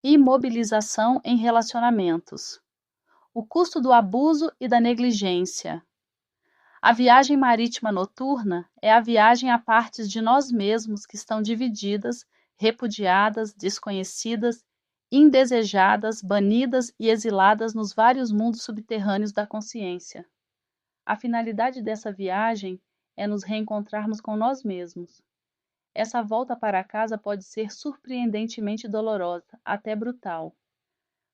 Imobilização em relacionamentos. O custo do abuso e da negligência. A viagem marítima noturna é a viagem a partes de nós mesmos que estão divididas, repudiadas, desconhecidas, indesejadas, banidas e exiladas nos vários mundos subterrâneos da consciência. A finalidade dessa viagem é nos reencontrarmos com nós mesmos. Essa volta para casa pode ser surpreendentemente dolorosa, até brutal.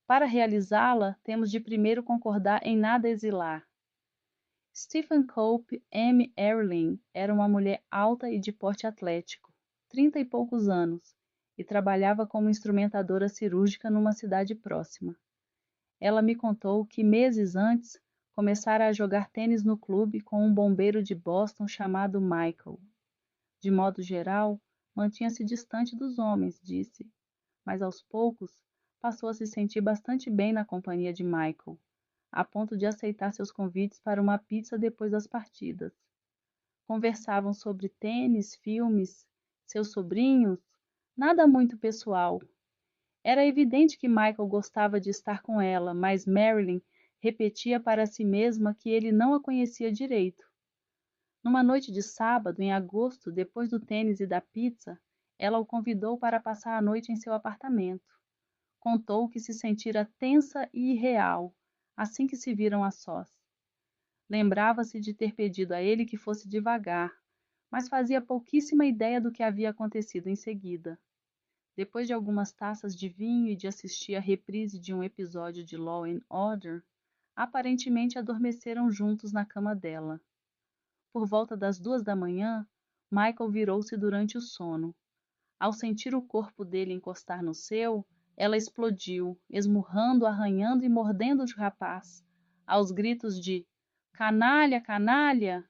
Para realizá-la, temos de primeiro concordar em nada exilar. Stephen Cope M. Erling era uma mulher alta e de porte atlético, 30 e poucos anos, e trabalhava como instrumentadora cirúrgica numa cidade próxima. Ela me contou que meses antes começara a jogar tênis no clube com um bombeiro de Boston chamado Michael. De modo geral, mantinha-se distante dos homens, disse, mas aos poucos passou a se sentir bastante bem na companhia de Michael, a ponto de aceitar seus convites para uma pizza depois das partidas. Conversavam sobre tênis, filmes, seus sobrinhos, nada muito pessoal. Era evidente que Michael gostava de estar com ela, mas Marilyn repetia para si mesma que ele não a conhecia direito. Numa noite de sábado, em agosto, depois do tênis e da pizza, ela o convidou para passar a noite em seu apartamento. Contou que se sentira tensa e irreal, assim que se viram a sós. Lembrava-se de ter pedido a ele que fosse devagar, mas fazia pouquíssima ideia do que havia acontecido em seguida. Depois de algumas taças de vinho e de assistir à reprise de um episódio de Law and Order, aparentemente adormeceram juntos na cama dela. Por volta das 2 da manhã, Michael virou-se durante o sono. Ao sentir o corpo dele encostar no seu, ela explodiu, esmurrando, arranhando e mordendo o rapaz, aos gritos de "Canalha, canalha!".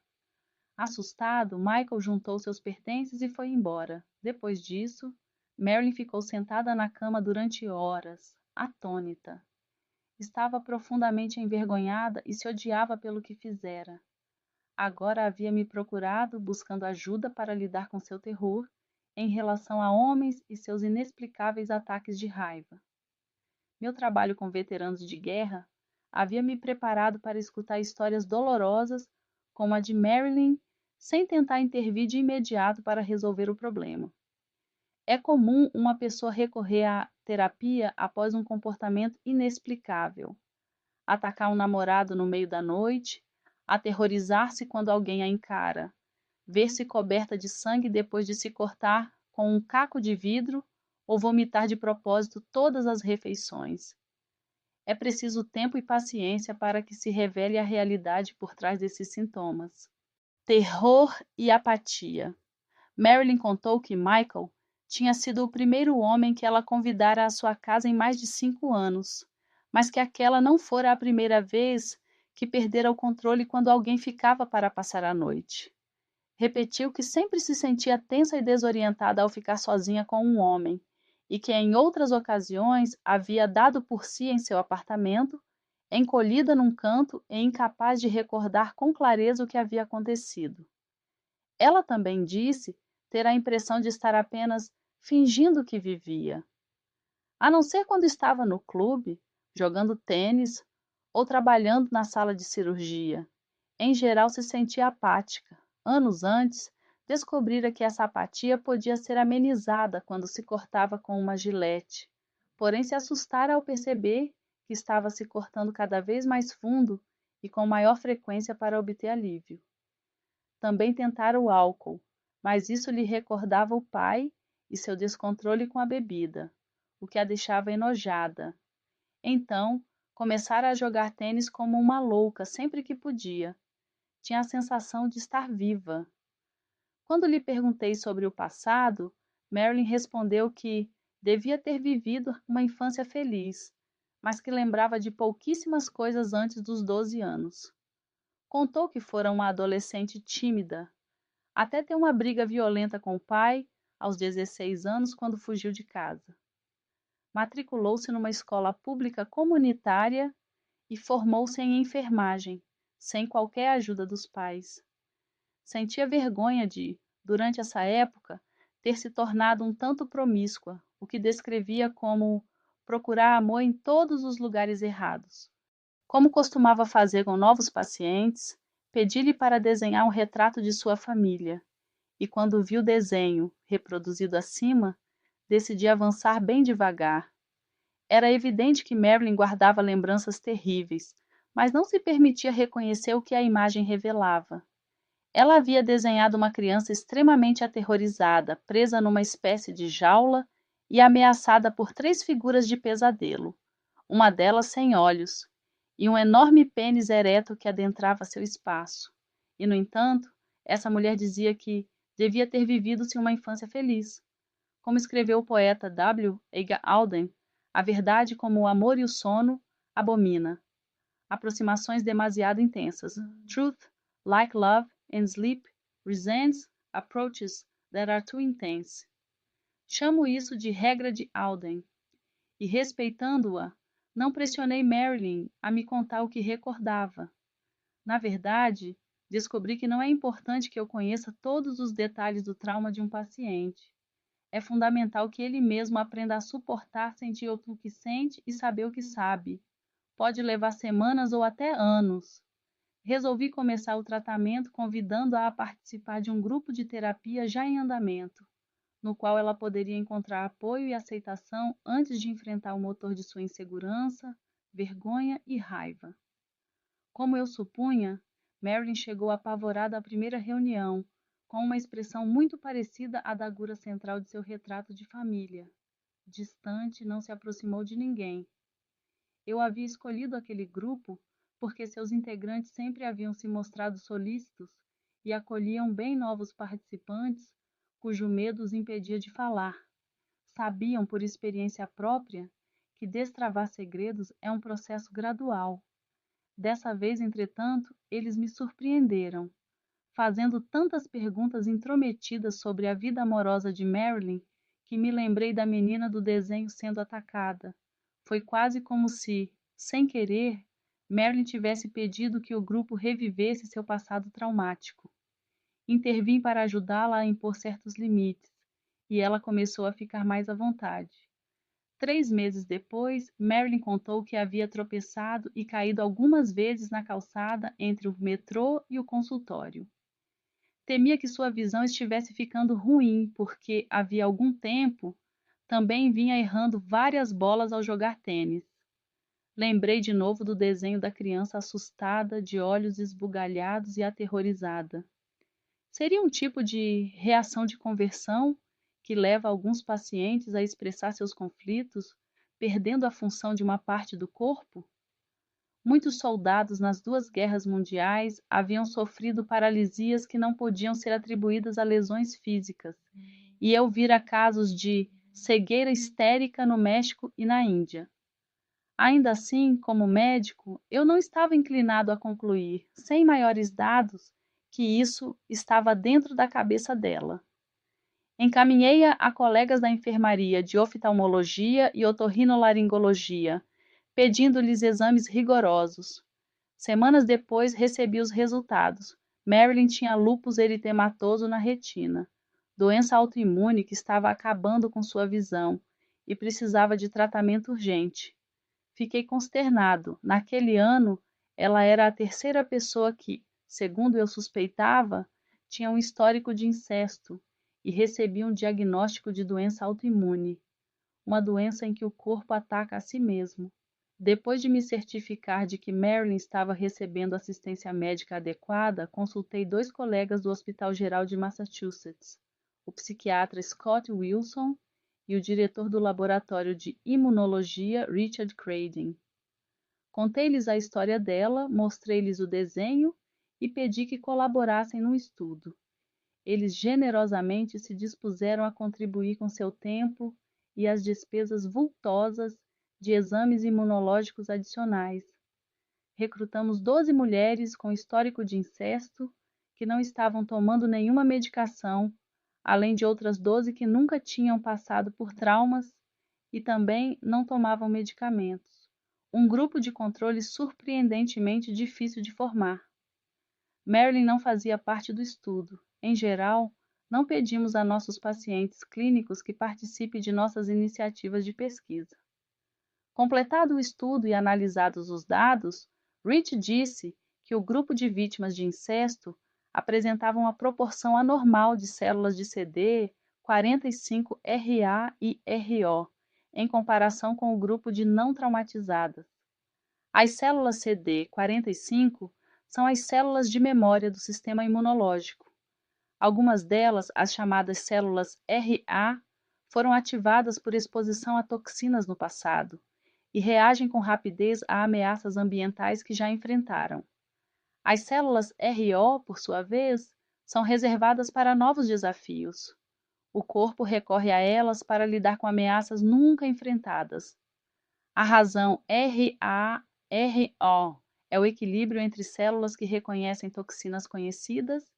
Assustado, Michael juntou seus pertences e foi embora. Depois disso, Marilyn ficou sentada na cama durante horas, atônita. Estava profundamente envergonhada e se odiava pelo que fizera. Agora havia me procurado, buscando ajuda para lidar com seu terror em relação a homens e seus inexplicáveis ataques de raiva. Meu trabalho com veteranos de guerra havia me preparado para escutar histórias dolorosas como a de Marilyn, sem tentar intervir de imediato para resolver o problema. É comum uma pessoa recorrer à terapia após um comportamento inexplicável, atacar um namorado no meio da noite, aterrorizar-se quando alguém a encara, ver-se coberta de sangue depois de se cortar com um caco de vidro ou vomitar de propósito todas as refeições. É preciso tempo e paciência para que se revele a realidade por trás desses sintomas. Terror e apatia. Marilyn contou que Michael tinha sido o primeiro homem que ela convidara à sua casa em mais de 5 anos, mas que aquela não fora a primeira vez que perdera o controle quando alguém ficava para passar a noite. Repetiu que sempre se sentia tensa e desorientada ao ficar sozinha com um homem, e que em outras ocasiões havia dado por si em seu apartamento, encolhida num canto e incapaz de recordar com clareza o que havia acontecido. Ela também disse ter a impressão de estar apenas fingindo que vivia. A não ser quando estava no clube, jogando tênis ou trabalhando na sala de cirurgia. Em geral, se sentia apática. Anos antes, descobrira que essa apatia podia ser amenizada quando se cortava com uma gilete, porém se assustara ao perceber que estava se cortando cada vez mais fundo e com maior frequência para obter alívio. Também tentara o álcool, mas isso lhe recordava o pai e seu descontrole com a bebida, o que a deixava enojada. Então, começara a jogar tênis como uma louca sempre que podia. Tinha a sensação de estar viva. Quando lhe perguntei sobre o passado, Marilyn respondeu que devia ter vivido uma infância feliz, mas que lembrava de pouquíssimas coisas antes dos 12 anos. Contou que fora uma adolescente tímida, até ter uma briga violenta com o pai aos 16 anos quando fugiu de casa. Matriculou-se numa escola pública comunitária e formou-se em enfermagem, sem qualquer ajuda dos pais. Sentia vergonha de, durante essa época, ter se tornado um tanto promíscua, o que descrevia como procurar amor em todos os lugares errados. Como costumava fazer com novos pacientes, pedi-lhe para desenhar um retrato de sua família, e quando vi o desenho reproduzido acima, decidi avançar bem devagar. Era evidente que Marilyn guardava lembranças terríveis, mas não se permitia reconhecer o que a imagem revelava. Ela havia desenhado uma criança extremamente aterrorizada, presa numa espécie de jaula e ameaçada por 3 figuras de pesadelo, uma delas sem olhos, e um enorme pênis ereto que adentrava seu espaço. E, no entanto, essa mulher dizia que devia ter vivido-se uma infância feliz. Como escreveu o poeta W. A. Auden, a verdade, como o amor e o sono, abomina. Aproximações demasiado intensas. Truth, like love and sleep, resents approaches that are too intense. Chamo isso de regra de Auden. E, respeitando-a, não pressionei Marilyn a me contar o que recordava. Na verdade, descobri que não é importante que eu conheça todos os detalhes do trauma de um paciente. É fundamental que ele mesmo aprenda a suportar sentir o que sente e saber o que sabe. Pode levar semanas ou até anos. Resolvi começar o tratamento convidando-a a participar de um grupo de terapia já em andamento, no qual ela poderia encontrar apoio e aceitação antes de enfrentar o motor de sua insegurança, vergonha e raiva. Como eu supunha, Marilyn chegou apavorada à primeira reunião, com uma expressão muito parecida à da agulha central de seu retrato de família. Distante, não se aproximou de ninguém. Eu havia escolhido aquele grupo porque seus integrantes sempre haviam se mostrado solícitos e acolhiam bem novos participantes cujo medo os impedia de falar. Sabiam, por experiência própria, que destravar segredos é um processo gradual. Dessa vez, entretanto, eles me surpreenderam, fazendo tantas perguntas intrometidas sobre a vida amorosa de Marilyn que me lembrei da menina do desenho sendo atacada. Foi quase como se, sem querer, Marilyn tivesse pedido que o grupo revivesse seu passado traumático. Intervim para ajudá-la a impor certos limites, e ela começou a ficar mais à vontade. 3 meses depois, Marilyn contou que havia tropeçado e caído algumas vezes na calçada entre o metrô e o consultório. Temia que sua visão estivesse ficando ruim, porque havia algum tempo também vinha errando várias bolas ao jogar tênis. Lembrei de novo do desenho da criança assustada, de olhos esbugalhados e aterrorizada. Seria um tipo de reação de conversão que leva alguns pacientes a expressar seus conflitos, perdendo a função de uma parte do corpo? Muitos soldados nas 2 guerras mundiais haviam sofrido paralisias que não podiam ser atribuídas a lesões físicas, e eu vira casos de cegueira histérica no México e na Índia. Ainda assim, como médico, eu não estava inclinado a concluir, sem maiores dados, que isso estava dentro da cabeça dela. Encaminhei-a a colegas da enfermaria de oftalmologia e otorrinolaringologia, pedindo-lhes exames rigorosos. Semanas depois, recebi os resultados. Marilyn tinha lúpus eritematoso na retina, doença autoimune que estava acabando com sua visão e precisava de tratamento urgente. Fiquei consternado. Naquele ano, ela era a terceira pessoa que, segundo eu suspeitava, tinha um histórico de incesto e recebia um diagnóstico de doença autoimune, uma doença em que o corpo ataca a si mesmo. Depois de me certificar de que Marilyn estava recebendo assistência médica adequada, consultei 2 colegas do Hospital Geral de Massachusetts, o psiquiatra Scott Wilson e o diretor do laboratório de imunologia Richard Cradin. Contei-lhes a história dela, mostrei-lhes o desenho e pedi que colaborassem no estudo. Eles generosamente se dispuseram a contribuir com seu tempo e as despesas vultosas de exames imunológicos adicionais. Recrutamos 12 mulheres com histórico de incesto que não estavam tomando nenhuma medicação, além de outras 12 que nunca tinham passado por traumas e também não tomavam medicamentos. Um grupo de controle surpreendentemente difícil de formar. Marilyn não fazia parte do estudo. Em geral, não pedimos a nossos pacientes clínicos que participem de nossas iniciativas de pesquisa. Completado o estudo e analisados os dados, Rich disse que o grupo de vítimas de incesto apresentava uma proporção anormal de células de CD 45RA e RO, em comparação com o grupo de não traumatizadas. As células CD45 são as células de memória do sistema imunológico. Algumas delas, as chamadas células RA, foram ativadas por exposição a toxinas no passado e reagem com rapidez a ameaças ambientais que já enfrentaram. As células RO, por sua vez, são reservadas para novos desafios. O corpo recorre a elas para lidar com ameaças nunca enfrentadas. A razão RA-RO é o equilíbrio entre células que reconhecem toxinas conhecidas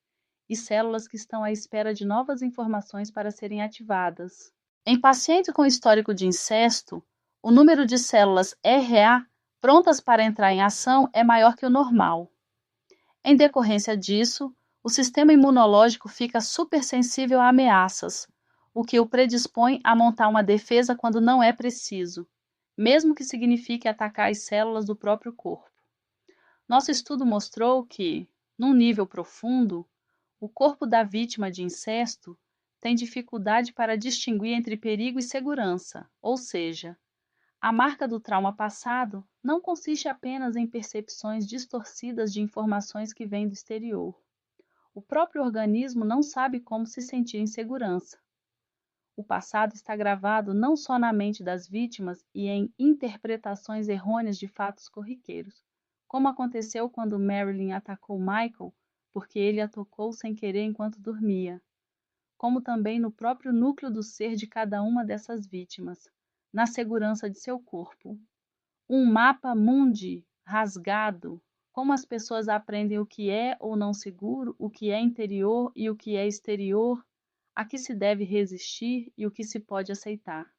e células que estão à espera de novas informações para serem ativadas. Em pacientes com histórico de incesto, o número de células RA prontas para entrar em ação é maior que o normal. Em decorrência disso, o sistema imunológico fica supersensível a ameaças, o que o predispõe a montar uma defesa quando não é preciso, mesmo que signifique atacar as células do próprio corpo. Nosso estudo mostrou que, num nível profundo, o corpo da vítima de incesto tem dificuldade para distinguir entre perigo e segurança, ou seja, a marca do trauma passado não consiste apenas em percepções distorcidas de informações que vêm do exterior. O próprio organismo não sabe como se sentir em segurança. O passado está gravado não só na mente das vítimas e em interpretações errôneas de fatos corriqueiros, como aconteceu quando Marilyn atacou Michael porque ele a tocou sem querer enquanto dormia, como também no próprio núcleo do ser de cada uma dessas vítimas, na segurança de seu corpo. Um mapa mundi rasgado, como as pessoas aprendem o que é ou não seguro, o que é interior e o que é exterior, a que se deve resistir e o que se pode aceitar.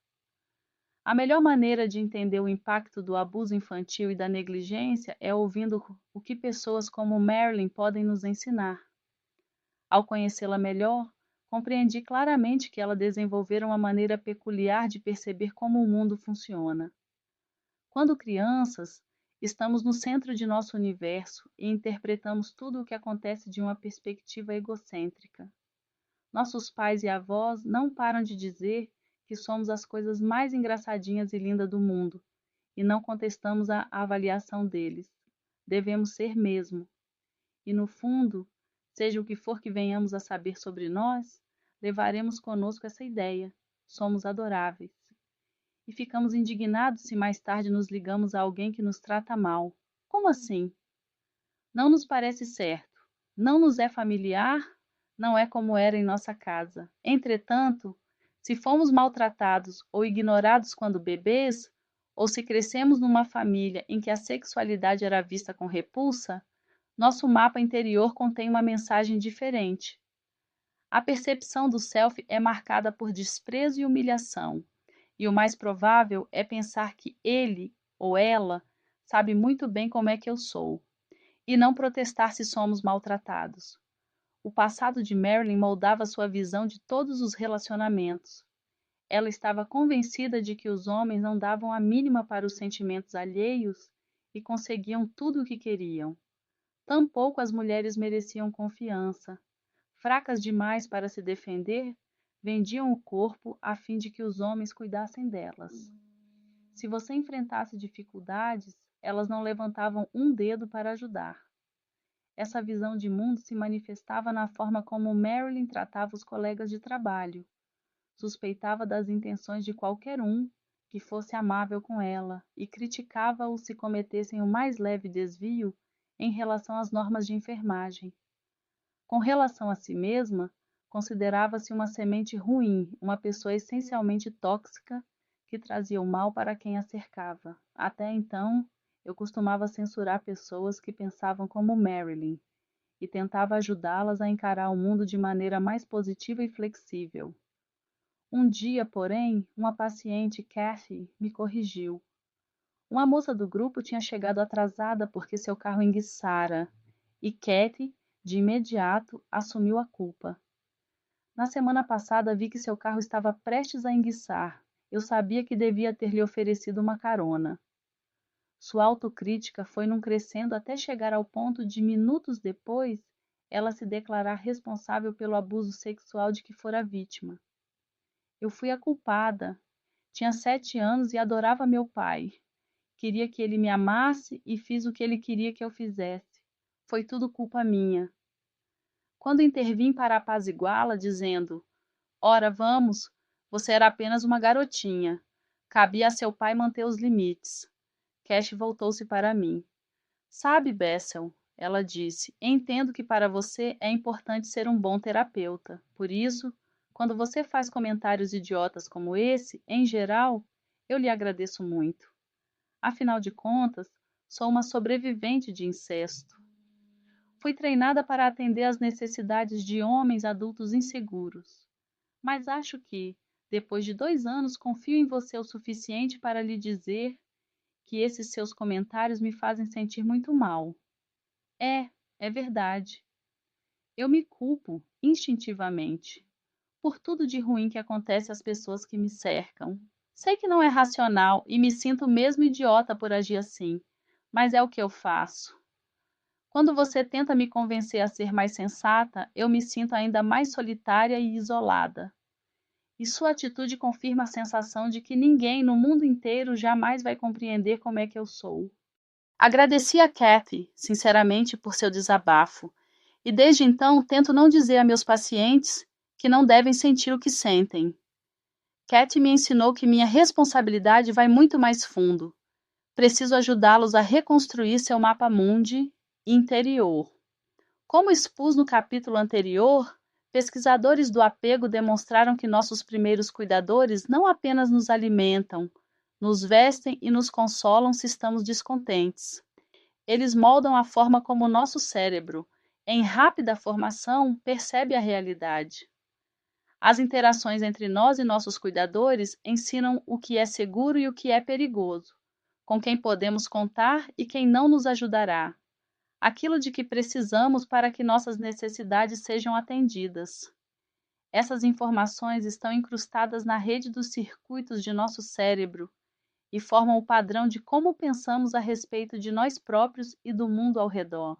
A melhor maneira de entender o impacto do abuso infantil e da negligência é ouvindo o que pessoas como Marilyn podem nos ensinar. Ao conhecê-la melhor, compreendi claramente que ela desenvolvera uma maneira peculiar de perceber como o mundo funciona. Quando crianças, estamos no centro de nosso universo e interpretamos tudo o que acontece de uma perspectiva egocêntrica. Nossos pais e avós não param de dizer que somos as coisas mais engraçadinhas e lindas do mundo, e não contestamos a avaliação deles. Devemos ser mesmo. E no fundo, seja o que for que venhamos a saber sobre nós, levaremos conosco essa ideia. Somos adoráveis. E ficamos indignados se mais tarde nos ligamos a alguém que nos trata mal. Como assim? Não nos parece certo. Não nos é familiar, não é como era em nossa casa. Entretanto, se fomos maltratados ou ignorados quando bebês, ou se crescemos numa família em que a sexualidade era vista com repulsa, nosso mapa interior contém uma mensagem diferente. A percepção do self é marcada por desprezo e humilhação, e o mais provável é pensar que ele ou ela sabe muito bem como é que eu sou, e não protestar se somos maltratados. O passado de Marilyn moldava sua visão de todos os relacionamentos. Ela estava convencida de que os homens não davam a mínima para os sentimentos alheios e conseguiam tudo o que queriam. Tampouco as mulheres mereciam confiança. Fracas demais para se defender, vendiam o corpo a fim de que os homens cuidassem delas. Se você enfrentasse dificuldades, elas não levantavam um dedo para ajudar. Essa visão de mundo se manifestava na forma como Marilyn tratava os colegas de trabalho. Suspeitava das intenções de qualquer um que fosse amável com ela e criticava-o se cometessem o mais leve desvio em relação às normas de enfermagem. Com relação a si mesma, considerava-se uma semente ruim, uma pessoa essencialmente tóxica que trazia o mal para quem a cercava. Até então, eu costumava censurar pessoas que pensavam como Marilyn e tentava ajudá-las a encarar o mundo de maneira mais positiva e flexível. Um dia, porém, uma paciente, Kathy, me corrigiu. Uma moça do grupo tinha chegado atrasada porque seu carro enguiçara, e Kathy, de imediato, assumiu a culpa. Na semana passada vi que seu carro estava prestes a enguiçar, Eu sabia que devia ter lhe oferecido uma carona. Sua autocrítica foi num crescendo até chegar ao ponto de, minutos depois, ela se declarar responsável pelo abuso sexual de que fora vítima. Eu fui a culpada. Tinha 7 anos e adorava meu pai. Queria que ele me amasse e fiz o que ele queria que eu fizesse. Foi tudo culpa minha. Quando intervim para apaziguá-la, dizendo: ora, vamos, você era apenas uma garotinha. Cabia a seu pai manter os limites. Cash voltou-se para mim. Sabe, Bessel, ela disse, entendo que para você é importante ser um bom terapeuta. Por isso, quando você faz comentários idiotas como esse, em geral, eu lhe agradeço muito. Afinal de contas, sou uma sobrevivente de incesto. Fui treinada para atender às necessidades de homens adultos inseguros. Mas acho que, depois de 2 anos, confio em você o suficiente para lhe dizer que esses seus comentários me fazem sentir muito mal. É verdade. Eu me culpo, instintivamente, por tudo de ruim que acontece às pessoas que me cercam. Sei que não é racional e me sinto mesmo idiota por agir assim, mas é o que eu faço. Quando você tenta me convencer a ser mais sensata, eu me sinto ainda mais solitária e isolada. E sua atitude confirma a sensação de que ninguém no mundo inteiro jamais vai compreender como é que eu sou. Agradeci a Kathy, sinceramente, por seu desabafo, e desde então tento não dizer a meus pacientes que não devem sentir o que sentem. Kathy me ensinou que minha responsabilidade vai muito mais fundo. Preciso ajudá-los a reconstruir seu mapa mundi interior. Como expus no capítulo anterior, pesquisadores do apego demonstraram que nossos primeiros cuidadores não apenas nos alimentam, nos vestem e nos consolam se estamos descontentes. Eles moldam a forma como o nosso cérebro, em rápida formação, percebe a realidade. As interações entre nós e nossos cuidadores ensinam o que é seguro e o que é perigoso, com quem podemos contar e quem não nos ajudará, aquilo de que precisamos para que nossas necessidades sejam atendidas. Essas informações estão incrustadas na rede dos circuitos de nosso cérebro e formam o padrão de como pensamos a respeito de nós próprios e do mundo ao redor.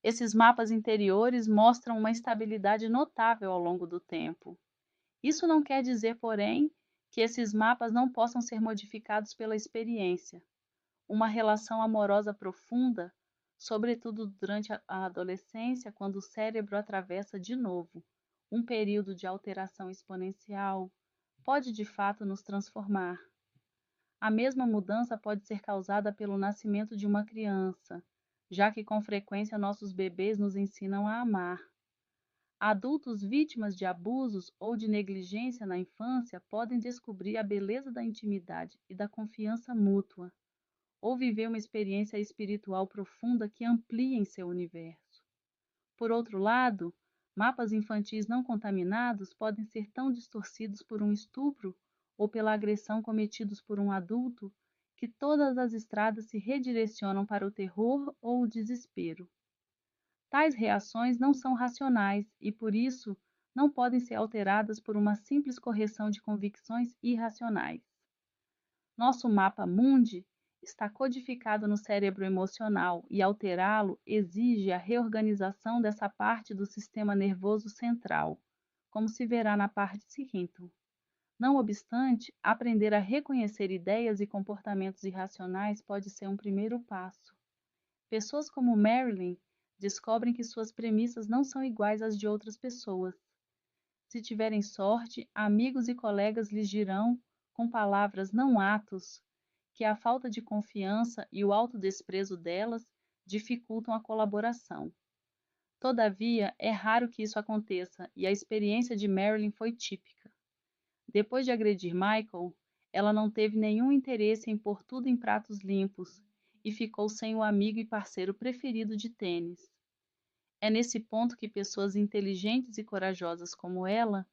Esses mapas interiores mostram uma estabilidade notável ao longo do tempo. Isso não quer dizer, porém, que esses mapas não possam ser modificados pela experiência. Uma relação amorosa profunda, sobretudo durante a adolescência, quando o cérebro atravessa de novo um período de alteração exponencial, pode de fato nos transformar. A mesma mudança pode ser causada pelo nascimento de uma criança, já que com frequência nossos bebês nos ensinam a amar. Adultos vítimas de abusos ou de negligência na infância podem descobrir a beleza da intimidade e da confiança mútua, ou viver uma experiência espiritual profunda que amplie seu universo. Por outro lado, mapas infantis não contaminados podem ser tão distorcidos por um estupro ou pela agressão cometidos por um adulto que todas as estradas se redirecionam para o terror ou o desespero. Tais reações não são racionais e, por isso, não podem ser alteradas por uma simples correção de convicções irracionais. Nosso mapa mundi está codificado no cérebro emocional e alterá-lo exige a reorganização dessa parte do sistema nervoso central, como se verá na parte seguinte. Não obstante, aprender a reconhecer ideias e comportamentos irracionais pode ser um primeiro passo. Pessoas como Marilyn descobrem que suas premissas não são iguais às de outras pessoas. Se tiverem sorte, amigos e colegas lhes dirão, com palavras não atos, que a falta de confiança e o autodesprezo delas dificultam a colaboração. Todavia, é raro que isso aconteça e a experiência de Marilyn foi típica. Depois de agredir Michael, ela não teve nenhum interesse em pôr tudo em pratos limpos e ficou sem o amigo e parceiro preferido de tênis. É nesse ponto que pessoas inteligentes e corajosas como ela,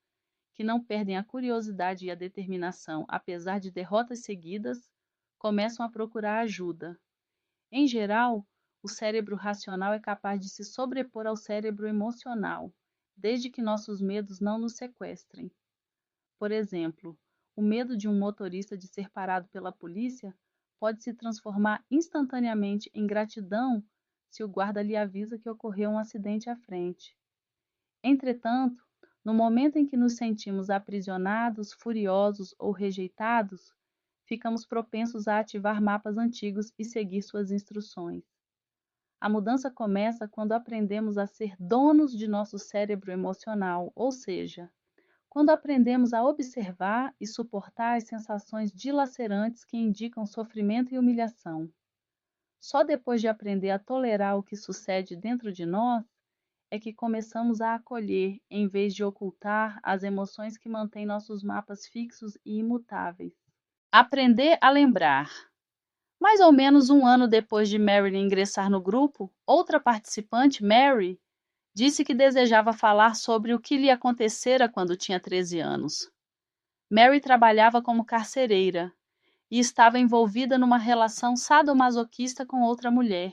que não perdem a curiosidade e a determinação apesar de derrotas seguidas, começam a procurar ajuda. Em geral, o cérebro racional é capaz de se sobrepor ao cérebro emocional, desde que nossos medos não nos sequestrem. Por exemplo, o medo de um motorista de ser parado pela polícia pode se transformar instantaneamente em gratidão se o guarda lhe avisa que ocorreu um acidente à frente. Entretanto, no momento em que nos sentimos aprisionados, furiosos ou rejeitados, ficamos propensos a ativar mapas antigos e seguir suas instruções. A mudança começa quando aprendemos a ser donos de nosso cérebro emocional, ou seja, quando aprendemos a observar e suportar as sensações dilacerantes que indicam sofrimento e humilhação. Só depois de aprender a tolerar o que sucede dentro de nós é que começamos a acolher, em vez de ocultar, as emoções que mantêm nossos mapas fixos e imutáveis. Aprender a lembrar. Mais ou menos um ano depois de Marilyn ingressar no grupo, outra participante, Mary, disse que desejava falar sobre o que lhe acontecera quando tinha 13 anos. Mary trabalhava como carcereira e estava envolvida numa relação sadomasoquista com outra mulher.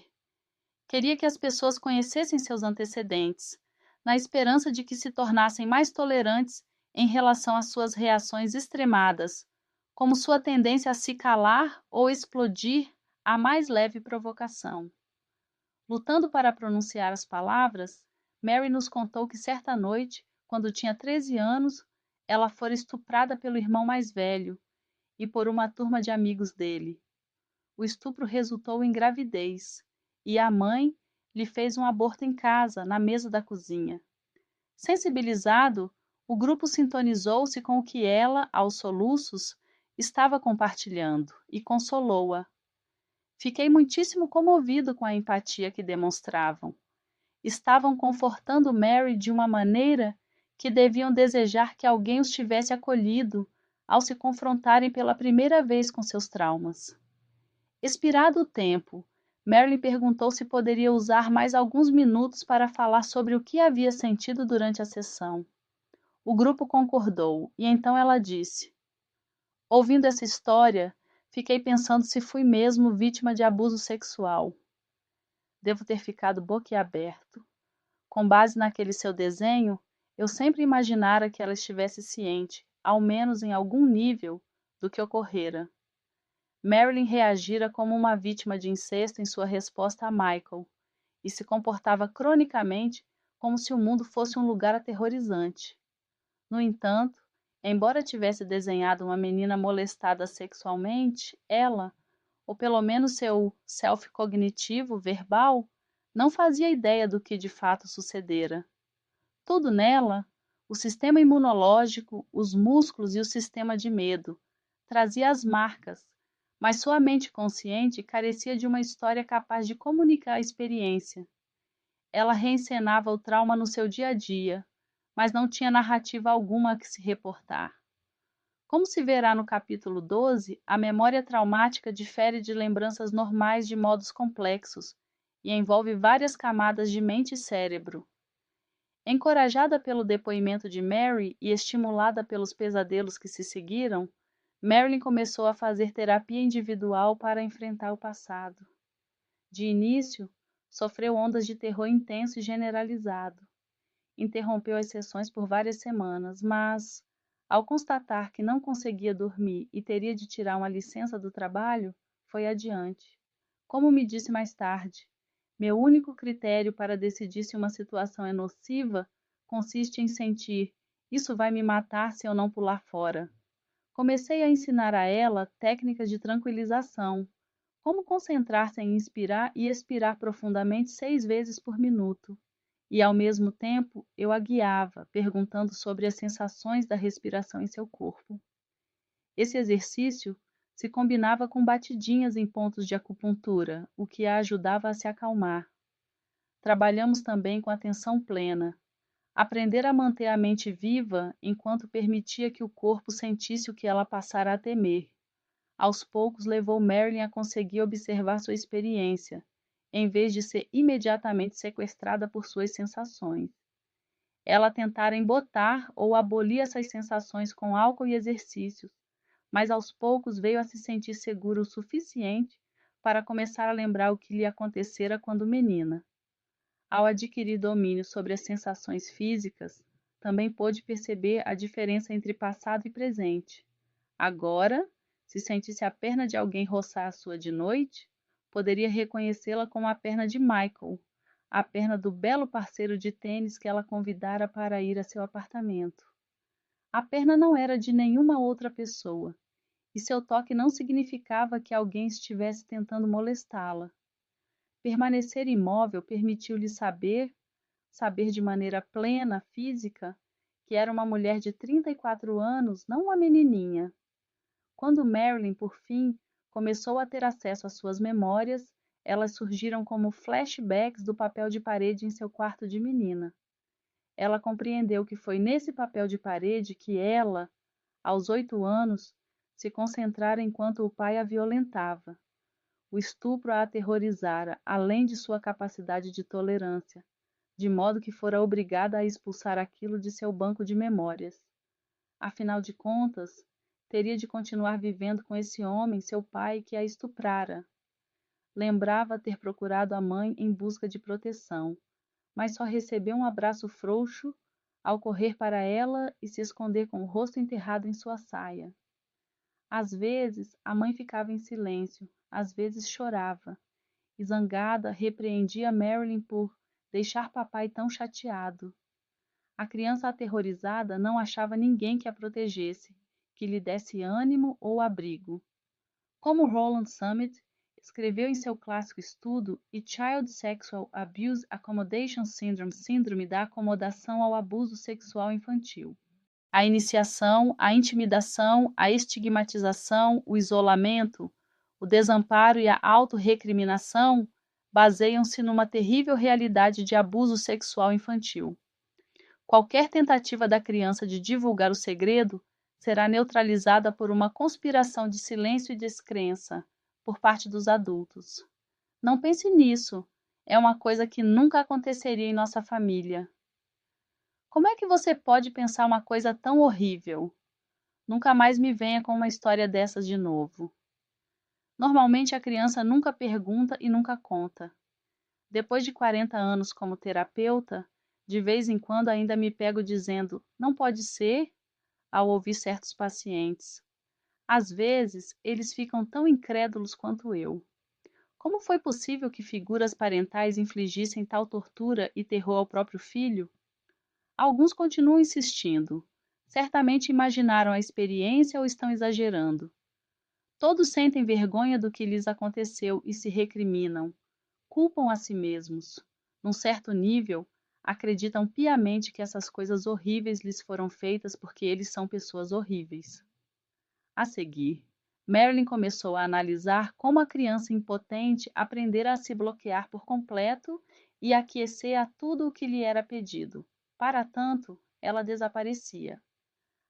Queria que as pessoas conhecessem seus antecedentes, na esperança de que se tornassem mais tolerantes em relação às suas reações extremadas, como sua tendência a se calar ou explodir à mais leve provocação. Lutando para pronunciar as palavras, Mary nos contou que certa noite, quando tinha 13 anos, ela fora estuprada pelo irmão mais velho e por uma turma de amigos dele. O estupro resultou em gravidez e a mãe lhe fez um aborto em casa, na mesa da cozinha. Sensibilizado, o grupo sintonizou-se com o que ela, aos soluços, estava compartilhando e consolou-a. Fiquei muitíssimo comovido com a empatia que demonstravam. Estavam confortando Mary de uma maneira que deviam desejar que alguém os tivesse acolhido ao se confrontarem pela primeira vez com seus traumas. Expirado o tempo, Marilyn perguntou se poderia usar mais alguns minutos para falar sobre o que havia sentido durante a sessão. O grupo concordou, e então ela disse: ouvindo essa história, fiquei pensando se fui mesmo vítima de abuso sexual. Devo ter ficado boquiaberto. Com base naquele seu desenho, eu sempre imaginara que ela estivesse ciente, ao menos em algum nível, do que ocorrera. Marilyn reagira como uma vítima de incesto em sua resposta a Michael, e se comportava cronicamente como se o mundo fosse um lugar aterrorizante. No entanto, embora tivesse desenhado uma menina molestada sexualmente, ela, ou pelo menos seu self cognitivo verbal, não fazia ideia do que de fato sucedera. Tudo nela, o sistema imunológico, os músculos e o sistema de medo, trazia as marcas, mas sua mente consciente carecia de uma história capaz de comunicar a experiência. Ela reencenava o trauma no seu dia a dia, mas não tinha narrativa alguma a que se reportar. Como se verá no capítulo 12, a memória traumática difere de lembranças normais de modos complexos e envolve várias camadas de mente e cérebro. Encorajada pelo depoimento de Mary e estimulada pelos pesadelos que se seguiram, Marilyn começou a fazer terapia individual para enfrentar o passado. De início, sofreu ondas de terror intenso e generalizado. Interrompeu as sessões por várias semanas, mas, ao constatar que não conseguia dormir e teria de tirar uma licença do trabalho, foi adiante. Como me disse mais tarde, meu único critério para decidir se uma situação é nociva consiste em sentir: isso vai me matar se eu não pular fora. Comecei a ensinar a ela técnicas de tranquilização, como concentrar-se em inspirar e expirar profundamente 6 vezes por minuto. E, ao mesmo tempo, eu a guiava, perguntando sobre as sensações da respiração em seu corpo. Esse exercício se combinava com batidinhas em pontos de acupuntura, o que a ajudava a se acalmar. Trabalhamos também com atenção plena. Aprender a manter a mente viva enquanto permitia que o corpo sentisse o que ela passara a temer. Aos poucos levou Marilyn a conseguir observar sua experiência, em vez de ser imediatamente sequestrada por suas sensações. Ela tentara embotar ou abolir essas sensações com álcool e exercícios, mas aos poucos veio a se sentir segura o suficiente para começar a lembrar o que lhe acontecera quando menina. Ao adquirir domínio sobre as sensações físicas, também pôde perceber a diferença entre passado e presente. Agora, se sentisse a perna de alguém roçar a sua de noite, poderia reconhecê-la como a perna de Michael, a perna do belo parceiro de tênis que ela convidara para ir a seu apartamento. A perna não era de nenhuma outra pessoa, e seu toque não significava que alguém estivesse tentando molestá-la. Permanecer imóvel permitiu-lhe saber de maneira plena, física, que era uma mulher de 34 anos, não uma menininha. Quando Marilyn, por fim, começou a ter acesso às suas memórias, elas surgiram como flashbacks do papel de parede em seu quarto de menina. Ela compreendeu que foi nesse papel de parede que ela, aos 8 anos, se concentrara enquanto o pai a violentava. O estupro a aterrorizara, além de sua capacidade de tolerância, de modo que fora obrigada a expulsar aquilo de seu banco de memórias. Afinal de contas, teria de continuar vivendo com esse homem, seu pai, que a estuprara. Lembrava ter procurado a mãe em busca de proteção, mas só recebeu um abraço frouxo ao correr para ela e se esconder com o rosto enterrado em sua saia. Às vezes, a mãe ficava em silêncio, às vezes chorava, e zangada repreendia Marilyn por deixar papai tão chateado. A criança aterrorizada não achava ninguém que a protegesse, que lhe desse ânimo ou abrigo. Como Roland Summit escreveu em seu clássico estudo E Child Sexual Abuse Accommodation Syndrome, Síndrome da acomodação ao abuso sexual infantil. A iniciação, a intimidação, a estigmatização, o isolamento, o desamparo e a autorrecriminação baseiam-se numa terrível realidade de abuso sexual infantil. Qualquer tentativa da criança de divulgar o segredo será neutralizada por uma conspiração de silêncio e descrença por parte dos adultos. Não pense nisso. É uma coisa que nunca aconteceria em nossa família. Como é que você pode pensar uma coisa tão horrível? Nunca mais me venha com uma história dessas de novo. Normalmente a criança nunca pergunta e nunca conta. Depois de 40 anos como terapeuta, de vez em quando ainda me pego dizendo não pode ser ao ouvir certos pacientes. Às vezes, eles ficam tão incrédulos quanto eu. Como foi possível que figuras parentais infligissem tal tortura e terror ao próprio filho? Alguns continuam insistindo. Certamente imaginaram a experiência ou estão exagerando. Todos sentem vergonha do que lhes aconteceu e se recriminam. Culpam a si mesmos. Num certo nível, acreditam piamente que essas coisas horríveis lhes foram feitas porque eles são pessoas horríveis. A seguir, Marilyn começou a analisar como a criança impotente aprendera a se bloquear por completo e aquecer a tudo o que lhe era pedido. Para tanto, ela desaparecia.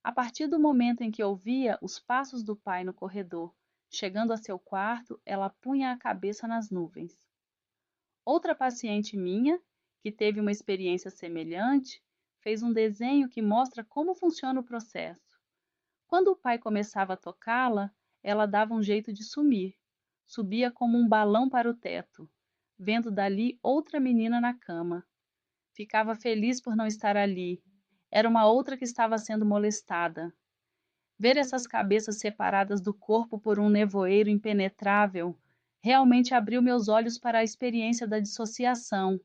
A partir do momento em que ouvia os passos do pai no corredor, chegando a seu quarto, ela punha a cabeça nas nuvens. Outra paciente minha, que teve uma experiência semelhante, fez um desenho que mostra como funciona o processo. Quando o pai começava a tocá-la, ela dava um jeito de sumir. Subia como um balão para o teto, vendo dali outra menina na cama. Ficava feliz por não estar ali. Era uma outra que estava sendo molestada. Ver essas cabeças separadas do corpo por um nevoeiro impenetrável realmente abriu meus olhos para a experiência da dissociação,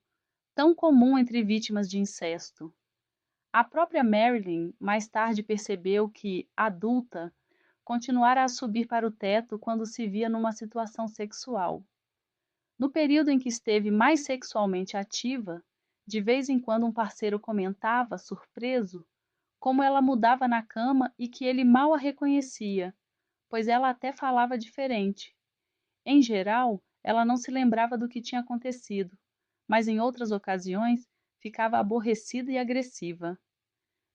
tão comum entre vítimas de incesto. A própria Marilyn mais tarde percebeu que, adulta, continuara a subir para o teto quando se via numa situação sexual. No período em que esteve mais sexualmente ativa, de vez em quando um parceiro comentava, surpreso, como ela mudava na cama e que ele mal a reconhecia, pois ela até falava diferente. Em geral, ela não se lembrava do que tinha acontecido, mas em outras ocasiões ficava aborrecida e agressiva.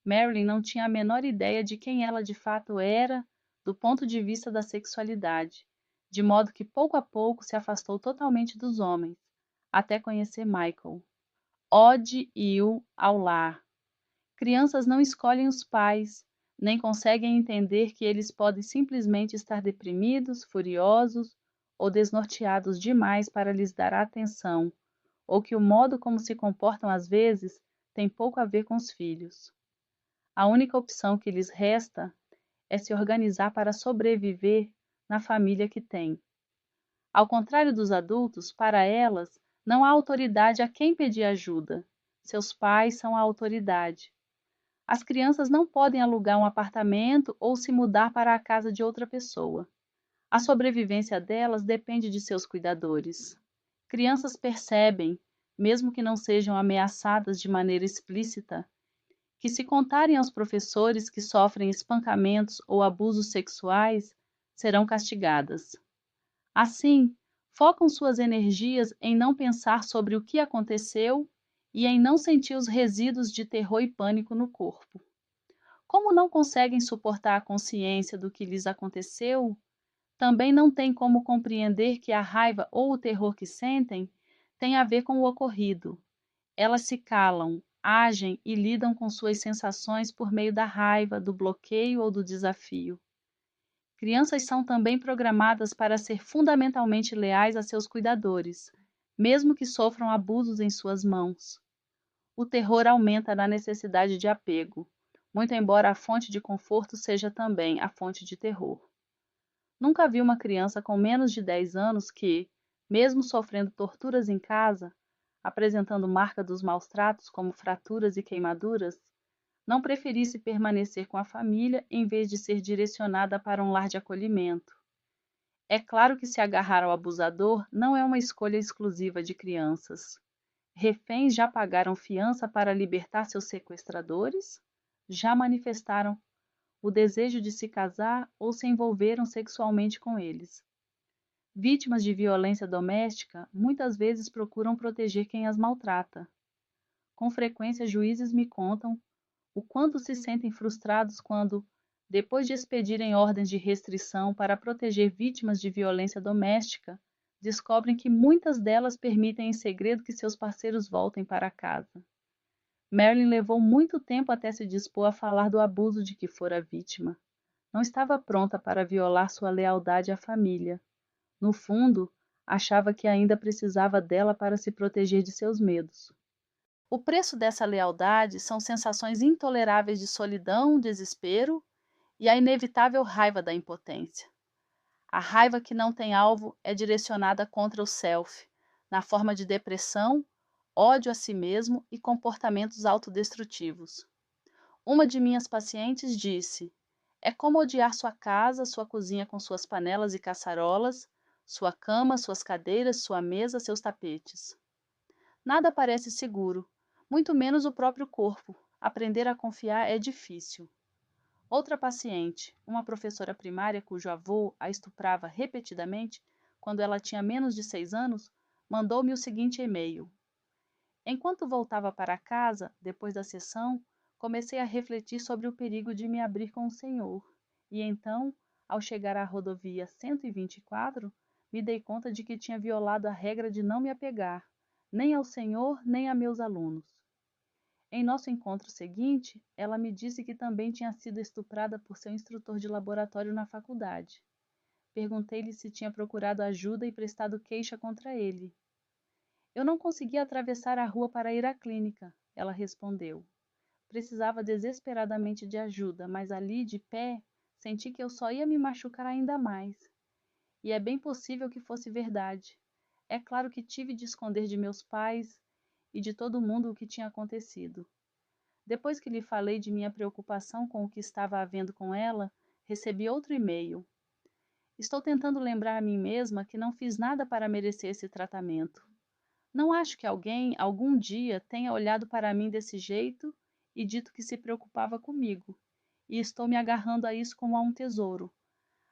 Marilyn não tinha a menor ideia de quem ela de fato era do ponto de vista da sexualidade, de modo que pouco a pouco se afastou totalmente dos homens, até conhecer Michael. Ode-o ao lar. Crianças não escolhem os pais, nem conseguem entender que eles podem simplesmente estar deprimidos, furiosos ou desnorteados demais para lhes dar atenção, ou que o modo como se comportam às vezes tem pouco a ver com os filhos. A única opção que lhes resta é se organizar para sobreviver na família que tem. Ao contrário dos adultos, para elas, não há autoridade a quem pedir ajuda. Seus pais são a autoridade. As crianças não podem alugar um apartamento ou se mudar para a casa de outra pessoa. A sobrevivência delas depende de seus cuidadores. Crianças percebem, mesmo que não sejam ameaçadas de maneira explícita, que se contarem aos professores que sofrem espancamentos ou abusos sexuais, serão castigadas. Assim, focam suas energias em não pensar sobre o que aconteceu e em não sentir os resíduos de terror e pânico no corpo. Como não conseguem suportar a consciência do que lhes aconteceu, também não têm como compreender que a raiva ou o terror que sentem tem a ver com o ocorrido. Elas se calam, agem e lidam com suas sensações por meio da raiva, do bloqueio ou do desafio. Crianças são também programadas para ser fundamentalmente leais a seus cuidadores, mesmo que sofram abusos em suas mãos. O terror aumenta na necessidade de apego, muito embora a fonte de conforto seja também a fonte de terror. Nunca vi uma criança com menos de 10 anos que, mesmo sofrendo torturas em casa, apresentando marca dos maus tratos como fraturas e queimaduras, não preferisse permanecer com a família em vez de ser direcionada para um lar de acolhimento. É claro que se agarrar ao abusador não é uma escolha exclusiva de crianças. Reféns já pagaram fiança para libertar seus sequestradores? Já manifestaram o desejo de se casar ou se envolveram sexualmente com eles. Vítimas de violência doméstica muitas vezes procuram proteger quem as maltrata. Com frequência, juízes me contam o quanto se sentem frustrados quando, depois de expedirem ordens de restrição para proteger vítimas de violência doméstica, descobrem que muitas delas permitem em segredo que seus parceiros voltem para casa. Marilyn levou muito tempo até se dispor a falar do abuso de que fora vítima. Não estava pronta para violar sua lealdade à família. No fundo, achava que ainda precisava dela para se proteger de seus medos. O preço dessa lealdade são sensações intoleráveis de solidão, desespero e a inevitável raiva da impotência. A raiva que não tem alvo é direcionada contra o self, na forma de depressão, ódio a si mesmo e comportamentos autodestrutivos. Uma de minhas pacientes disse: é como odiar sua casa, sua cozinha com suas panelas e caçarolas, sua cama, suas cadeiras, sua mesa, seus tapetes. Nada parece seguro, muito menos o próprio corpo. Aprender a confiar é difícil. Outra paciente, uma professora primária cujo avô a estuprava repetidamente quando ela tinha menos de 6 anos, mandou-me o seguinte e-mail: enquanto voltava para casa, depois da sessão, comecei a refletir sobre o perigo de me abrir com o Senhor. E então, ao chegar à rodovia 124, me dei conta de que tinha violado a regra de não me apegar, nem ao Senhor, nem a meus alunos. Em nosso encontro seguinte, ela me disse que também tinha sido estuprada por seu instrutor de laboratório na faculdade. Perguntei-lhe se tinha procurado ajuda e prestado queixa contra ele. Eu não conseguia atravessar a rua para ir à clínica, ela respondeu. Precisava desesperadamente de ajuda, mas ali, de pé, senti que eu só ia me machucar ainda mais. E é bem possível que fosse verdade. É claro que tive de esconder de meus pais e de todo mundo o que tinha acontecido. Depois que lhe falei de minha preocupação com o que estava havendo com ela, recebi outro e-mail. Estou tentando lembrar a mim mesma que não fiz nada para merecer esse tratamento. Não acho que alguém, algum dia, tenha olhado para mim desse jeito e dito que se preocupava comigo, e estou me agarrando a isso como a um tesouro.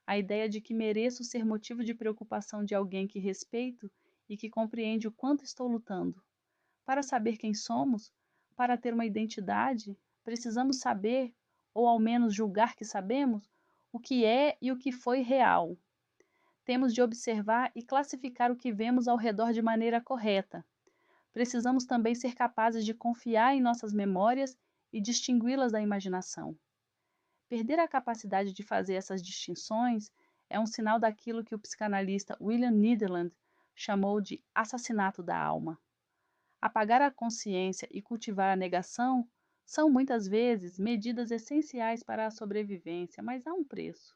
A ideia de que mereço ser motivo de preocupação de alguém que respeito e que compreende o quanto estou lutando. Para saber quem somos, para ter uma identidade, precisamos saber, ou ao menos julgar que sabemos, o que é e o que foi real. Temos de observar e classificar o que vemos ao redor de maneira correta. Precisamos também ser capazes de confiar em nossas memórias e distingui-las da imaginação. Perder a capacidade de fazer essas distinções é um sinal daquilo que o psicanalista William Nederland chamou de assassinato da alma. Apagar a consciência e cultivar a negação São muitas vezes medidas essenciais para a sobrevivência, mas há um preço.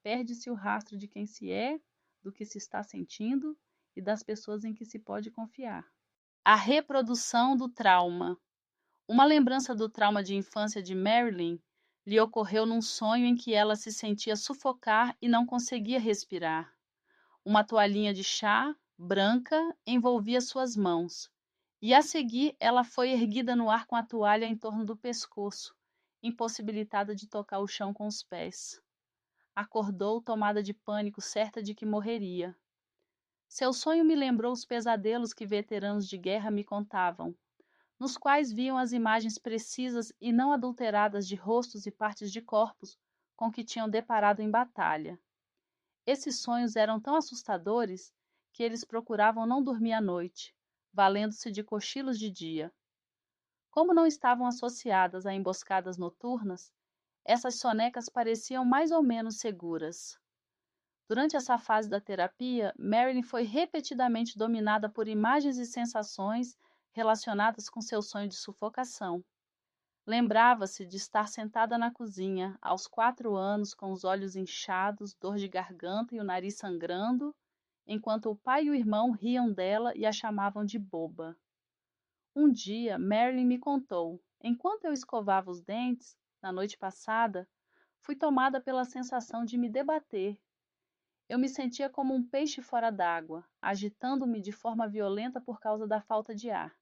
Perde-se o rastro de quem se é, do que se está sentindo e das pessoas em que se pode confiar. A reprodução do trauma. Uma lembrança do trauma de infância de Marilyn lhe ocorreu num sonho em que ela se sentia sufocar e não conseguia respirar. Uma toalhinha de chá, branca, envolvia suas mãos. E a seguir, ela foi erguida no ar com a toalha em torno do pescoço, impossibilitada de tocar o chão com os pés. Acordou tomada de pânico, certa de que morreria. Seu sonho me lembrou os pesadelos que veteranos de guerra me contavam, nos quais viam as imagens precisas e não adulteradas de rostos e partes de corpos com que tinham deparado em batalha. Esses sonhos eram tão assustadores que eles procuravam não dormir à noite, valendo-se de cochilos de dia. Como não estavam associadas a emboscadas noturnas, essas sonecas pareciam mais ou menos seguras. Durante essa fase da terapia, Marilyn foi repetidamente dominada por imagens e sensações relacionadas com seu sonho de sufocação. Lembrava-se de estar sentada na cozinha, aos 4 anos, com os olhos inchados, dor de garganta e o nariz sangrando, enquanto o pai e o irmão riam dela e a chamavam de boba. Um dia, Marilyn me contou: enquanto eu escovava os dentes, na noite passada, fui tomada pela sensação de me debater. Eu me sentia como um peixe fora d'água, agitando-me de forma violenta por causa da falta de ar.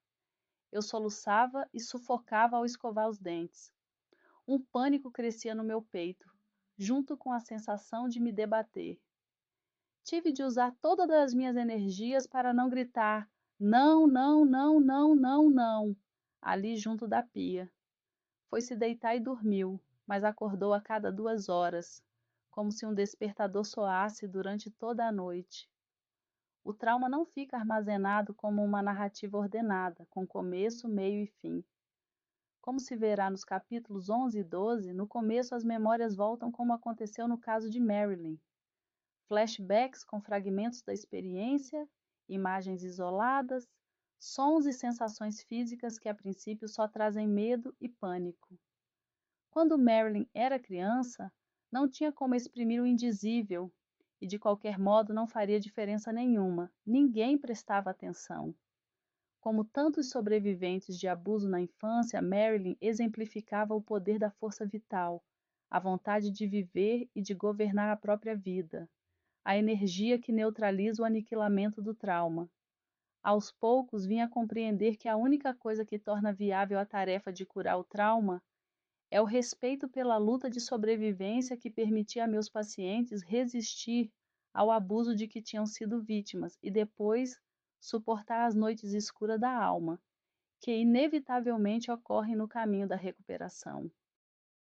Eu soluçava e sufocava ao escovar os dentes. Um pânico crescia no meu peito, junto com a sensação de me debater. Tive de usar todas as minhas energias para não gritar não, não, não, não, não, não, ali junto da pia. Foi se deitar e dormiu, mas acordou a cada 2 horas, como se um despertador soasse durante toda a noite. O trauma não fica armazenado como uma narrativa ordenada, com começo, meio e fim. Como se verá nos capítulos 11 e 12, no começo as memórias voltam como aconteceu no caso de Marilyn. Flashbacks com fragmentos da experiência, imagens isoladas, sons e sensações físicas que a princípio só trazem medo e pânico. Quando Marilyn era criança, não tinha como exprimir o indizível e de qualquer modo não faria diferença nenhuma. Ninguém prestava atenção. Como tantos sobreviventes de abuso na infância, Marilyn exemplificava o poder da força vital, a vontade de viver e de governar a própria vida, a energia que neutraliza o aniquilamento do trauma. Aos poucos, vinha a compreender que a única coisa que torna viável a tarefa de curar o trauma é o respeito pela luta de sobrevivência que permitia a meus pacientes resistir ao abuso de que tinham sido vítimas e depois suportar as noites escuras da alma, que inevitavelmente ocorrem no caminho da recuperação.